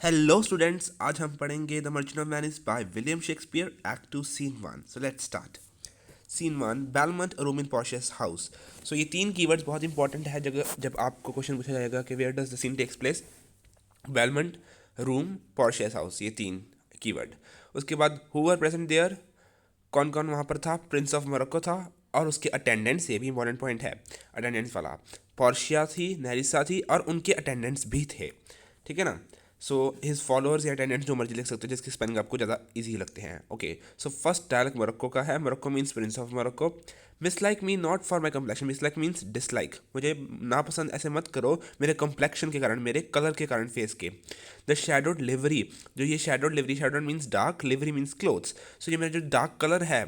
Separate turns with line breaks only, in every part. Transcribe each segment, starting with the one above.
Hello students, आज हम पढ़ेंगे the merchant of Venice by William Shakespeare, act 2 scene 1। So let's start. Scene 1, Belmont room in Portia's house. So ये तीन keywords बहुत important है जगह जब आपको क्वेश्चन पूछा जाएगा कि where does the scene takes place. Belmont room Portia's house, ये तीन कीवर्ड। उसके बाद हु वर प्रेजेंट देयर, कौन कौन वहाँ पर था। प्रिंस ऑफ मोरक्को था और उसके अटेंडेंट्स, ये भी इंपॉर्टेंट पॉइंट है अटेंडेंट्स वाला। पोर्शिया थी, नेरिसा थी और उनके अटेंडेंट्स भी थे। ठीक है ना। सो हिज फॉलोअर्स या अटेंडेंट्स जो मर्जी लिख सकते हो जिसकी स्पेलिंग आपको ज़्यादा इजी लगते हैं। Okay, so first dialogue Morocco का है। Morocco means prince of Morocco. Mislike me not for my complexion, mislike means dislike, मुझे नापसंद ऐसे मत करो मेरे कम्प्लेक्शन के कारण, मेरे कलर के कारण, फेस के। द शैडोड लिवरी, जो ये shadowed livery, shadowed means dark, livery means clothes. So ये मेरा जो डार्क कलर है,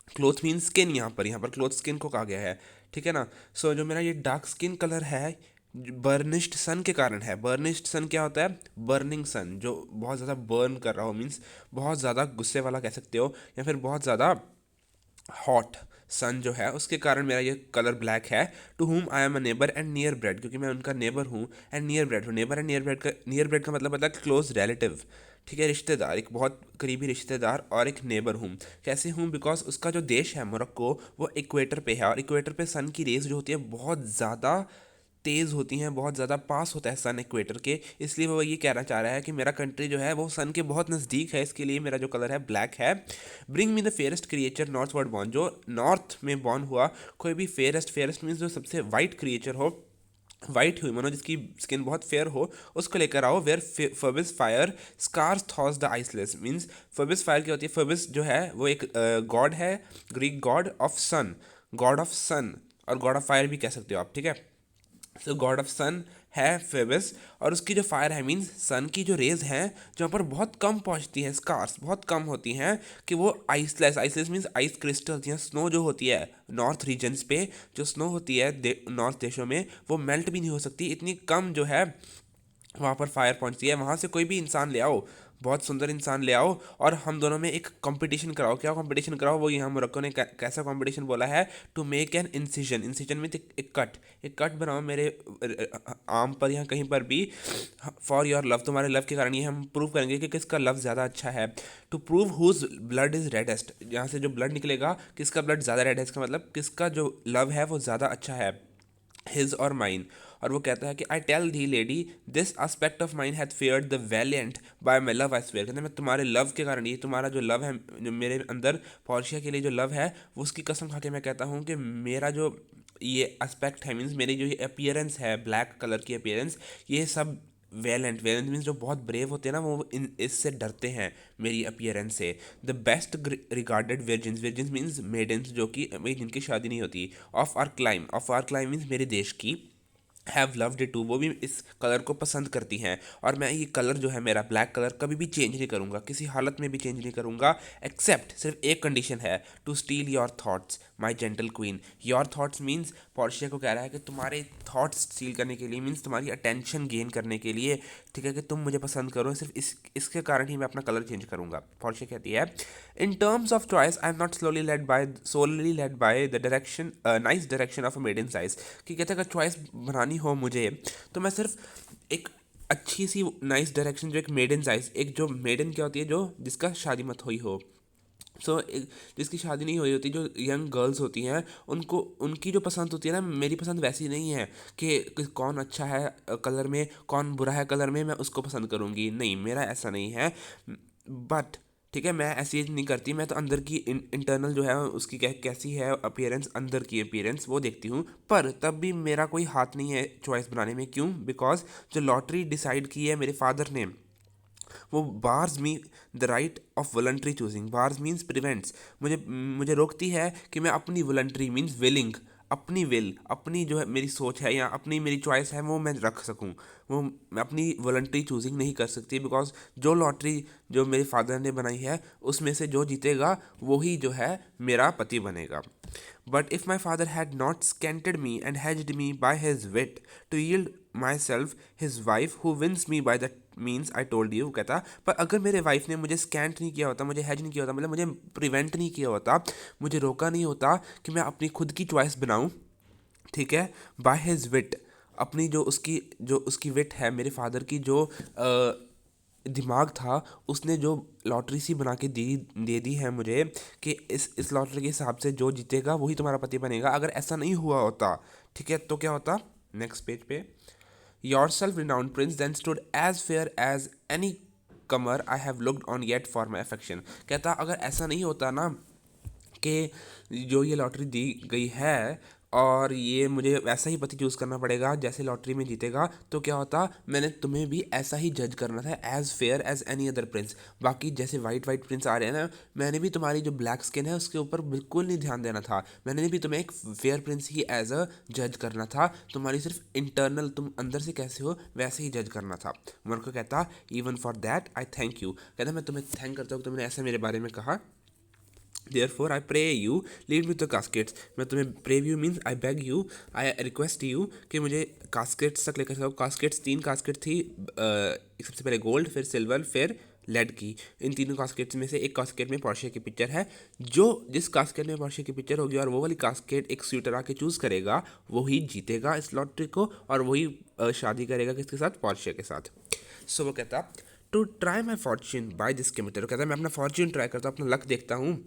क्लोथ मीन स्किन, यहाँ पर क्लोथ स्किन को कहा गया है। ठीक है ना। सो जो मेरा ये डार्क स्किन कलर है, बर्निश्ड सन के कारण है। बर्निश्ड सन क्या होता है? बर्निंग सन, जो बहुत ज़्यादा बर्न कर रहा हो, मीन्स बहुत ज़्यादा गुस्से वाला कह सकते हो, या फिर बहुत ज़्यादा हॉट सन जो है, उसके कारण मेरा ये कलर ब्लैक है। To whom I am a neighbour and near bred, क्योंकि मैं उनका नेबर हूँ एंड नियर ब्रेड हूँ। नेबर एंड नियर ब्रेड का मतलब होता है क्लोज रिलेटिव। ठीक है, रिश्तेदार, एक बहुत करीबी रिश्तेदार और एक नेबर हूँ। कैसे हूँ? बिकॉज उसका जो देश है मोरक्को, वो इक्वेटर पे है और इक्वेटर पे सन की रेज जो होती है बहुत ज़्यादा तेज़ होती हैं, बहुत ज़्यादा पास होता है सन इक्वेटर के। इसलिए वो ये कहना चाह रहा है कि मेरा कंट्री जो है वो सन के बहुत नज़दीक है, इसके लिए मेरा जो कलर है ब्लैक है। Bring me the fairest creature northward born, जो नॉर्थ में बॉर्न हुआ कोई भी फेयरेस्ट, फेयरेस्ट मीन्स जो सबसे वाइट क्रिएचर हो, वाइट ह्यूमन हो, जिसकी स्किन बहुत फेयर हो, उसको लेकर आओ। Where Phoebus fire scarce thaws the icicles, means Phoebus fire क्या होती है? फर्बिस जो है वो एक गॉड है, Greek god of sun, god of sun और गॉड ऑफ फायर भी कह सकते हो आप। ठीक है, सो गॉड ऑफ सन है फेबस, और उसकी जो फायर है, मीन्स सन की जो रेज हैं जहाँ पर बहुत कम पहुँचती हैं, स्कार्स बहुत कम होती हैं, कि वो आइसलेस, आइसलेस मीन्स आइस क्रिस्टल्स या स्नो जो होती है नॉर्थ रीजन्स पे, जो स्नो होती है नॉर्थ देशों में, वो मेल्ट भी नहीं हो सकती, इतनी कम जो है वहाँ पर फायर पहुँचती है। वहाँ से कोई भी इंसान ले आओ, बहुत सुंदर इंसान ले आओ, और हम दोनों में एक कंपटीशन कराओ। क्या कंपटीशन कराओ? वो यहाँ मोरक्को ने कैसा कंपटीशन बोला है? To make an incision, incision में एक कट बनाओ मेरे आर्म पर या कहीं पर भी, फॉर योर लव, तुम्हारे लव के कारण। ये हम प्रूव करेंगे कि किसका लव ज़्यादा अच्छा है। To prove whose blood is reddest, यहाँ से जो ब्लड निकलेगा, किसका ब्लड ज़्यादा रेड है, इसका मतलब किसका जो लव है वो ज़्यादा अच्छा है, हिज और माइन। और वो कहता है कि I tell thee lady this aspect of mine hath feared the valiant by my love I swear, कहते हैं मैं तुम्हारे लव के कारण, ये तुम्हारा जो लव है, जो मेरे अंदर पोर्शिया के लिए जो लव है, वो उसकी कसम खा के मैं कहता हूँ कि मेरा जो ये एस्पेक्ट है, मीन्स मेरी जो ये अपीयरेंस है, ब्लैक कलर की अपीयरेंस, ये सब वैलेंट, वैलेंट मीन्स जो बहुत ब्रेव होते हैं ना, वो इन इससे डरते हैं मेरी अपीयरेंस से। The best regarded virgins, virgins means maidens, जो कि जिनकी शादी नहीं होती, ऑफ आर क्लाइम मीन्स मेरे देश की, हैव लव्ड इट टू, वो भी इस कलर को पसंद करती हैं। और मैं ये कलर जो है मेरा ब्लैक कलर कभी भी चेंज नहीं करूँगा, किसी हालत में भी चेंज नहीं करूँगा, एक्सेप्ट सिर्फ एक कंडीशन है, to steal your thoughts my gentle queen. Your thoughts means Portia को कह रहा है कि तुम्हारे थॉट्स स्टील करने के लिए, मीन्स तुम्हारी अटेंशन गेन करने के लिए, ठीक है, कि तुम मुझे पसंद करो, सिर्फ इसके कारण ही मैं अपना कलर चेंज करूँगा। पोर्शिया कहती है, in terms of choice I am not solely led by the direction, nice direction of a made in size, कि कहते हैं अगर चॉइस बनानी हो मुझे, तो मैं सिर्फ एक अच्छी सी नाइस डायरेक्शन, जो एक मेडन साइज, एक जो मेडन क्या होती है, जो जिसका शादी मत हुई हो, सो जिसकी शादी नहीं हुई होती, जो यंग गर्ल्स होती हैं, उनको उनकी जो पसंद होती है ना, मेरी पसंद वैसी नहीं है कि कौन अच्छा है कलर में, कौन बुरा है कलर में, मैं उसको पसंद करूँगी, नहीं, मेरा ऐसा नहीं है। बट ठीक है, मैं ऐसी चीज़ नहीं करती, मैं तो अंदर की इंटरनल जो है उसकी कैसी है अपीयरेंस, अंदर की अपीयरेंस वो देखती हूँ। पर तब भी मेरा कोई हाथ नहीं है चॉइस बनाने में। क्यों? बिकॉज जो लॉटरी डिसाइड की है मेरे फादर ने, वो bars me the right of voluntary choosing, bars means prevents, मुझे मुझे रोकती है कि मैं अपनी वॉलंटरी मीन्स विलिंग, अपनी विल, अपनी जो है मेरी सोच है या अपनी मेरी चॉइस है, वो मैं रख सकूं, वो मैं अपनी वॉलंटरी चूजिंग नहीं कर सकती। बिकॉज जो लॉटरी जो मेरे फादर ने बनाई है, उसमें से जो जीतेगा वही जो है मेरा पति बनेगा। But if my father had not scanted me and hedged me by his wit to yield myself his wife who wins me by the means I told you, कहता, पर अगर मेरे वाइफ ने मुझे स्कैंट नहीं किया होता, मुझे हेज नहीं किया होता, मतलब मुझे प्रिवेंट नहीं किया होता, मुझे रोका नहीं होता कि मैं अपनी खुद की चॉइस बनाऊं, ठीक है, बाय हिज विट, अपनी जो उसकी विट है, मेरे फादर की जो दिमाग था उसने जो लॉटरी सी बना के दे दी है मुझे कि इस लॉटरी के हिसाब से जो जीतेगा वही तुम्हारा पति बनेगा। अगर ऐसा नहीं हुआ होता, ठीक है, तो क्या होता? नेक्स्ट पेज पे, yourself renowned prince then stood as fair as any comer I have looked on yet for my affection. कहता अगर ऐसा नहीं होता ना कि जो ये लॉटरी दी गई है और ये मुझे वैसा ही पति चूज़ करना पड़ेगा जैसे लॉटरी में जीतेगा, तो क्या होता, मैंने तुम्हें भी ऐसा ही जज करना था as fair as any other prince. बाकी जैसे वाइट वाइट प्रिंस आ रहे हैं ना, मैंने भी तुम्हारी जो ब्लैक स्किन है उसके ऊपर बिल्कुल नहीं ध्यान देना था। मैंने भी तुम्हें एक फेयर प्रिंस ही एज अ जज करना था। तुम्हारी सिर्फ इंटरनल, तुम अंदर से कैसे हो वैसे ही जज करना था। मेरे को कहता even for that I thank you. कहता मैं तुम्हें थैंक करता हूँ, तुमने ऐसा मेरे बारे में कहा। Therefore, I pray you lead me to the caskets। मैं तुम्हें pray you means I beg you, I request you कि मुझे caskets तक लेकर चलो। caskets, 3 कास्केट थी, सबसे पहले गोल्ड, फिर सिल्वर, फिर लेड की। इन तीनों कास्केट्स में से एक कास्केट में पोर्शे की पिक्चर है। जो जिस कास्केट में पोर्शे की पिक्चर होगी और वो वाली कास्केट एक स्यूटर आके चूज़ करेगा, वही जीतेगा इस लॉटरी को और वही शादी करेगा किसके साथ? पोर्शे के साथ। सो वो कहता to try my fortune by this scimitar. कहता मैं अपना फॉर्च्यून ट्राई करता हूँ, अपना लक देखता हूँ,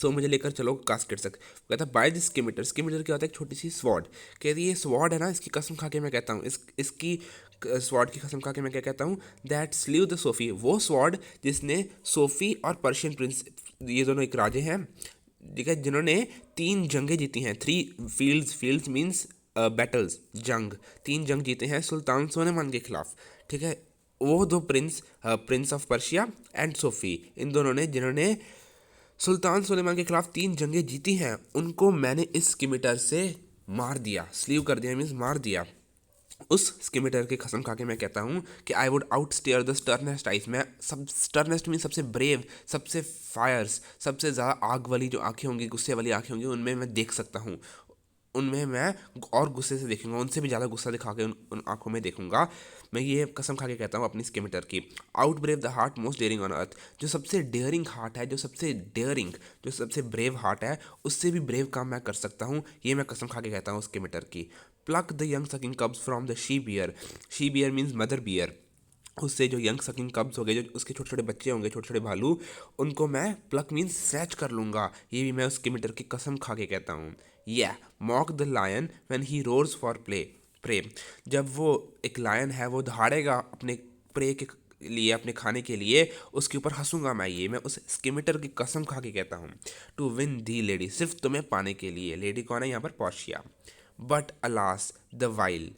मुझे लेकर चलो कास्केट तक। कहता बाय दिस स्कीमेटर। स्कीमेटर क्या होता है? एक छोटी सी स्वॉर्ड। कहती ये स्वॉर्ड है ना, इसकी कसम खा के मैं कहता हूँ, इसकी स्वॉर्ड की कसम खा के मैं क्या कहता हूँ, दैट स्लीव द सोफ़ी। वो स्वॉर्ड जिसने सोफ़ी और पर्शियन प्रिंस, ये दोनों एक राजे हैं, ठीक है, जिन्होंने 3 जंगें जीती हैं। 3 फील्ड्स मीन्स बैटल्स, जंग, 3 जंग जीते हैं सुल्तान सुलेमान के खिलाफ, ठीक है। वो दो prince, prince of Persia and Sophy, इन दोनों ने, जिन्होंने सुल्तान सुलेमान के खिलाफ 3 जंगें जीती हैं, उनको मैंने इस स्कीमेटर से मार दिया। स्लीव कर दिया मीन्स मार दिया। उस स्कीमेटर की कसम खा के मैं कहता हूँ कि I would outstare the sternest eyes. मैं सब, स्टर्नेस्ट मीन सबसे ब्रेव, सबसे फायर्स, सबसे ज़्यादा आग वाली जो आंखें होंगी, गुस्से वाली आंखें होंगी, उनमें मैं देख सकता हूँ। उनमें मैं और गुस्से से देखूंगा, उनसे भी ज़्यादा गुस्सा दिखा के उन आंखों में देखूंगा। मैं ये कसम खा के कहता हूँ अपनी स्कीमेटर की। Outbrave the heart most daring on earth. जो सबसे डेयरिंग हार्ट है, जो सबसे डेयरिंग, जो सबसे ब्रेव हार्ट है, उससे भी ब्रेव काम मैं कर सकता हूँ, ये मैं कसम खा के कहता हूँ स्कीमेटर की। Pluck the young sucking cubs from the she bear. She bear means mother bear. उससे जो यंग सकिंग कब्स हो गए, जो उसके छोटे छोटे बच्चे होंगे, छोटे छोटे भालू, उनको मैं प्लक मीन्स स्नैच कर लूँगा। ये भी मैं उसके मीटर की कसम खा के कहता हूँ। या mock the lion when he roars for prey. जब वो एक लायन है, वो दहाड़ेगा अपने प्रे के लिए, अपने खाने के लिए, उसके ऊपर हंसूंगा मैं। ये मैं उस स्कीमेटर की कसम खा के कहता हूँ। टू विन दी लेडी, सिर्फ तुम्हें पाने के लिए। लेडी कौन है यहाँ पर? Portia. But alas the while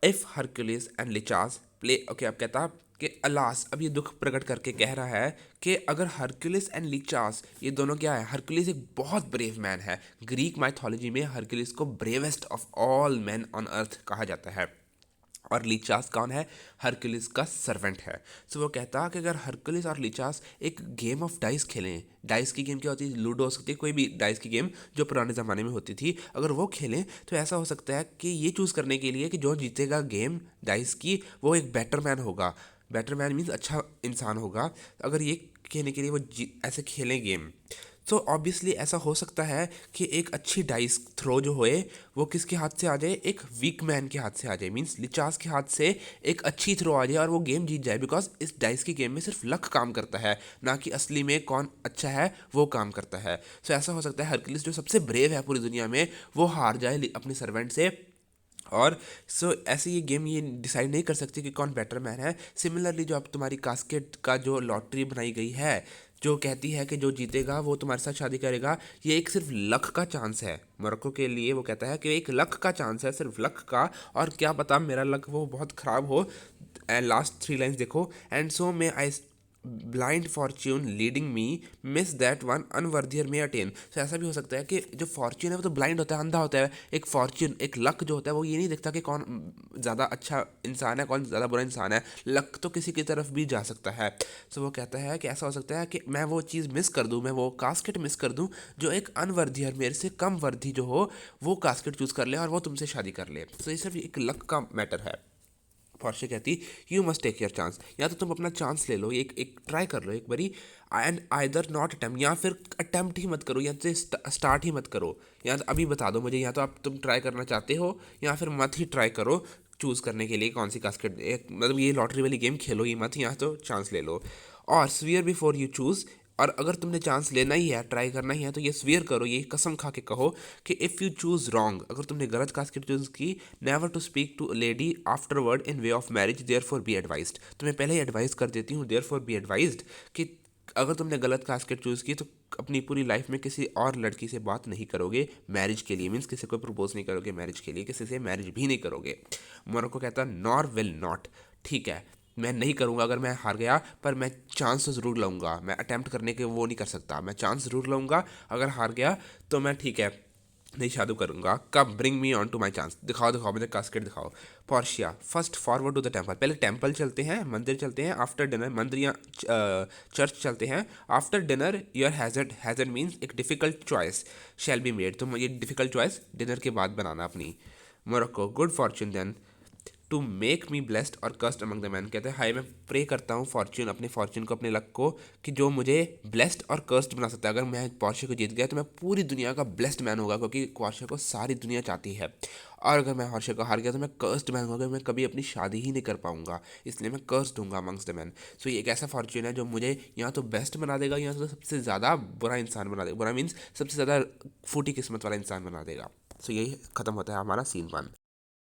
if Hercules and Lichas play. Okay, अब कहता कि अलास, अब ये दुख प्रकट करके कह रहा है कि अगर हरक्यूलिस एंड लिचास, ये दोनों क्या है? हरक्यूलिस एक बहुत ब्रेव मैन है। ग्रीक माइथोलॉजी में हरक्यूलिस को bravest of all man on earth कहा जाता है। और लिचास कौन है? हरक्यूलिस का सर्वेंट है। सो वो कहता कि अगर हरक्यूलिस और लिचास एक गेम ऑफ डाइस खेलें, डाइस की गेम क्या होती है? लूडो हो सकती है, कोई भी डाइस की गेम जो पुराने ज़माने में होती थी, अगर वो खेलें तो ऐसा हो सकता है कि ये चूज़ करने के लिए कि जो जीतेगा गेम डाइस की, वो एक बेटर मैन होगा। बेटर मैन मीन्स अच्छा इंसान होगा। अगर ये खेलने के लिए वो ऐसे खेलें गेम, तो ऑब्वियसली ऐसा हो सकता है कि एक अच्छी डाइस थ्रो जो होए वो किसके हाथ से आ जाए? एक वीक मैन के हाथ से आ जाए। मीन्स लिचास के हाथ से एक अच्छी थ्रो आ जाए और वो गेम जीत जाए। बिकॉज इस डाइस की गेम में सिर्फ लक काम करता है, ना कि असली में कौन अच्छा है वो काम करता है। सो ऐसा हो सकता है हरक्यूलिस जो सबसे ब्रेव है पूरी दुनिया में, वो हार जाए अपने सर्वेंट से। और ऐसे ये गेम ये डिसाइड नहीं कर सकती कि कौन बेटर मैन है। सिमिलरली जो अब तुम्हारी कास्केट का जो लॉटरी बनाई गई है, जो कहती है कि जो जीतेगा वो तुम्हारे साथ शादी करेगा, ये एक सिर्फ लक का चांस है। मोरक्को के लिए वो कहता है कि एक लक का चांस है, सिर्फ लक का, और क्या पता मेरा लक वो बहुत ख़राब हो। एंड लास्ट 3 लाइन्स देखो, and so may I blind fortune leading me miss that one unworthier may attain. तो ऐसा भी हो सकता है कि जो फॉर्च्यून है वो तो ब्लाइंड होता है, अंधा होता है। एक फॉर्च्यून, एक लक जो होता है, वो ये नहीं देखता कि कौन ज़्यादा अच्छा इंसान है, कौन ज़्यादा बुरा इंसान है। लक तो किसी की तरफ भी जा सकता है। सो वो कहता है कि ऐसा हो सकता है कि मैं वो चीज़ मिस कर दूँ, मैं वो कास्केट मिस कर दूँ जो एक अनवर्दियर, मेरे से कम वर्दी जो हो, वो कास्केट चूज़ कर ले और वो तुमसे शादी कर ले। तो ये सिर्फ एक लक का मैटर है। पोर्शे कहती you must take your chance. या तो तुम अपना चांस ले लो, एक ट्राई कर लो एक बारी, एंड आइदर नॉट अटेम्प्ट, या फिर अटेम्प्ट ही मत करो, या तो स्टार्ट ही मत करो। या तो अभी बता दो मुझे, या तो आप तुम ट्राई करना चाहते हो या फिर मत ही ट्राई करो। चूज़ करने के लिए कौन सी कास्केट, एक मतलब ये लॉटरी वाली गेम खेलो ही मत, यहाँ तो चांस ले लो। और स्वीयर बिफोर यू चूज़, और अगर तुमने चांस लेना ही है, ट्राई करना ही है, तो ये स्वीयर करो, ये कसम खा के कहो कि इफ़ यू चूज़ रॉन्ग, अगर तुमने गलत कास्केट चूज़ की, never to speak to lady afterward in way of marriage, therefore be advised. तुम्हें पहले ही एडवाइस कर देती हूँ, देयर फॉर बी एडवाइज्ड, कि अगर तुमने गलत कास्केट चूज़ की तो अपनी पूरी लाइफ में किसी और लड़की से बात नहीं करोगे मैरिज के लिए, मीन्स किसी को प्रपोज नहीं करोगे मैरिज के लिए, किसी से मैरिज भी नहीं करोगे। मोरक्को कहता नॉर विल नॉट, ठीक है मैं नहीं करूँगा अगर मैं हार गया, पर मैं चांस तो ज़रूर लूँगा, मैं अटैम्प्ट करने के वो नहीं कर सकता, मैं चांस ज़रूर लूँगा। अगर हार गया तो मैं ठीक है नहीं शादी करूँगा, कब bring me on to my chance, दिखाओ दिखाओ मुझे कास्केट दिखाओ। Portia first forward to the temple, पहले टेम्पल चलते हैं, मंदिर चलते हैं, आफ्टर डिनर मंदिर या चर्च चलते हैं, after dinner your hazard, hazard means एक difficult choice shall be made, तुम ये डिफ़िकल्ट चॉइस डिनर के बाद बनाना अपनी। Morocco good fortune then to make me blessed or cursed among the man, कहते हैं हाय मैं प्रे करता हूँ फॉर्च्यून, अपने फॉर्च्यून को, अपने लक को, कि जो मुझे ब्लेस्ड और कर्स्ड बना सकता है। अगर मैं पॉर्शे को जीत गया तो मैं पूरी दुनिया का ब्लेस्ड मैन होगा, क्योंकि पॉर्शे को सारी दुनिया चाहती है। और अगर मैं पॉर्शे को हार गया तो मैं कर्स्ड मैन होगा, मैं कभी अपनी शादी ही नहीं कर पाऊंगा, इसलिए मैं कर्स्ड हूँ अमंग्स द मैन। सो ये एक ऐसा फॉर्च्यून है जो मुझे यहाँ तो बेस्ट बना देगा, यहाँ तो सबसे ज़्यादा बुरा इंसान बना देगा, बुरा मीन्स सबसे ज़्यादा फूटी किस्मत वाला इंसान बना देगा। सो यही ख़त्म होता है हमारा सीन 1।